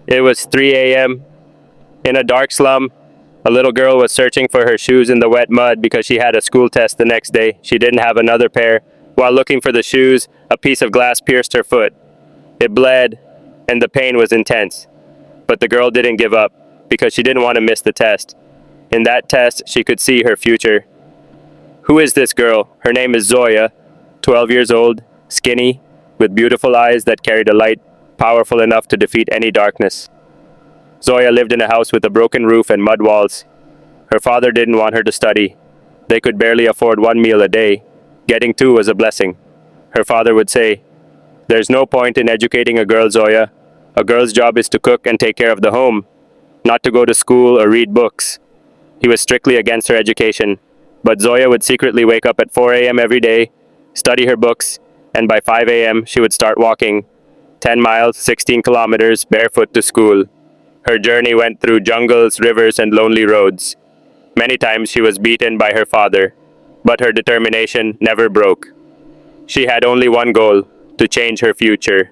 It was 3 a.m. In a dark slum, a little girl was searching for her shoes in the wet mud because she had a school test the next day. She didn't have another pair. While looking for the shoes, a piece of glass pierced her foot. It bled, and the pain was intense. But the girl didn't give up because she didn't want to miss the test. In that test, she could see her future. Who is this girl? Her name is Zoya, 12 years old, skinny, with beautiful eyes that carried a light powerful enough to defeat any darkness. Zoya lived in a house with a broken roof and mud walls. Her father didn't want her to study. They could barely afford one meal a day. Getting two was a blessing. Her father would say, "There's no point in educating a girl, Zoya. A girl's job is to cook and take care of the home, not to go to school or read books." He was strictly against her education, but Zoya would secretly wake up at 4 a.m. every day, study her books, and by 5 a.m. she would start walking 10 miles, 16 kilometers, barefoot to school. Her journey went through jungles, rivers, and lonely roads. Many times she was beaten by her father, but her determination never broke. She had only one goal, to change her future.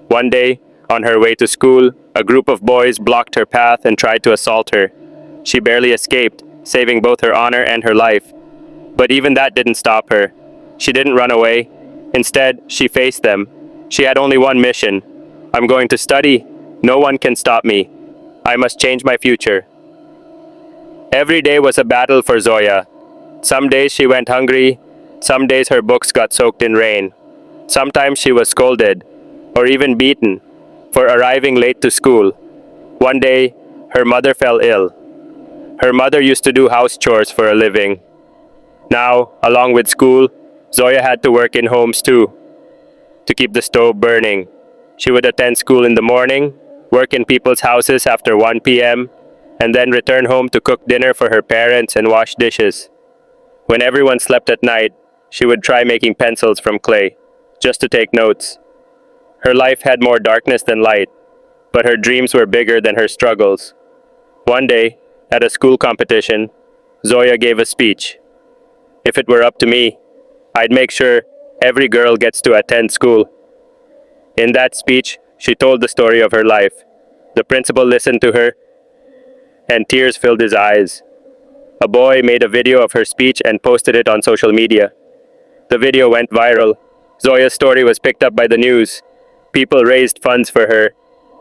One day, on her way to school, a group of boys blocked her path and tried to assault her. She barely escaped, saving both her honor and her life. But even that didn't stop her. She didn't run away. Instead, she faced them. She had only one mission. "I'm going to study. No one can stop me. I must change my future." Every day was a battle for Zoya. Some days she went hungry. Some days her books got soaked in rain. Sometimes she was scolded, or even beaten, for arriving late to school. One day, her mother fell ill. Her mother used to do house chores for a living. Now, along with school, Zoya had to work in homes too, to keep the stove burning. She would attend school in the morning, work in people's houses after 1 p.m., and then return home to cook dinner for her parents and wash dishes. When everyone slept at night, she would try making pencils from clay, just to take notes. Her life had more darkness than light, but her dreams were bigger than her struggles. One day, at a school competition, Zoya gave a speech. "If it were up to me, I'd make sure every girl gets to attend school." In that speech, she told the story of her life. The principal listened to her, and tears filled his eyes. A boy made a video of her speech and posted it on social media. The video went viral. Zoya's story was picked up by the news. People raised funds for her.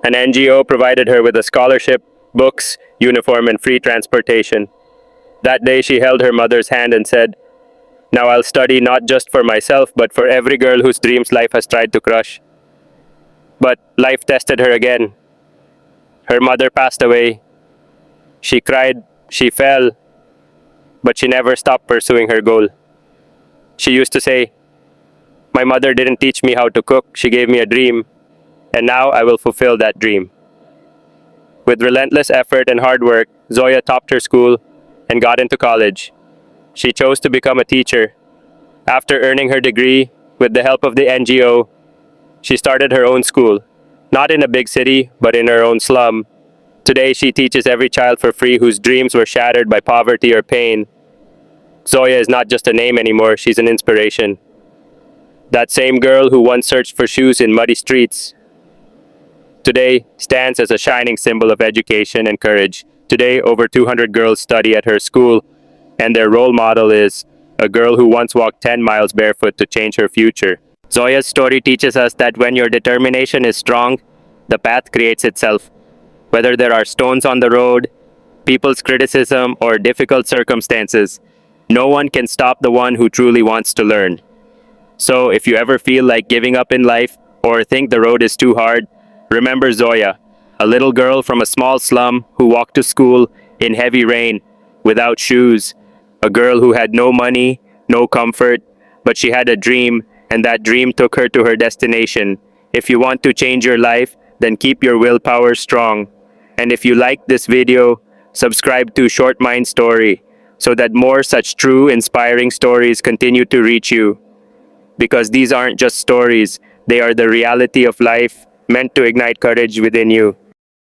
An NGO provided her with a scholarship, books, uniform, and free transportation. That day she held her mother's hand and said, "Now I'll study not just for myself, but for every girl whose dreams life has tried to crush." But life tested her again. Her mother passed away. She cried, she fell, but she never stopped pursuing her goal. She used to say, "My mother didn't teach me how to cook, she gave me a dream, and now I will fulfill that dream." With relentless effort and hard work, Zoya topped her school and got into college. She chose to become a teacher. After earning her degree, with the help of the NGO, she started her own school, not in a big city, but in her own slum. Today, she teaches every child for free whose dreams were shattered by poverty or pain. Zoya is not just a name anymore, she's an inspiration. That same girl who once searched for shoes in muddy streets, today stands as a shining symbol of education and courage. Today, over 200 girls study at her school, and their role model is a girl who once walked 10 miles barefoot to change her future. Zoya's story teaches us that when your determination is strong, the path creates itself. Whether there are stones on the road, people's criticism, or difficult circumstances, no one can stop the one who truly wants to learn. So if you ever feel like giving up in life or think the road is too hard, remember Zoya, a little girl from a small slum who walked to school in heavy rain without shoes, a girl who had no money, no comfort, but she had a dream, and that dream took her to her destination. If you want to change your life, then keep your willpower strong. And if you like this video, subscribe to Short Mind Story so that more such true, inspiring stories continue to reach you. Because these aren't just stories, they are the reality of life meant to ignite courage within you.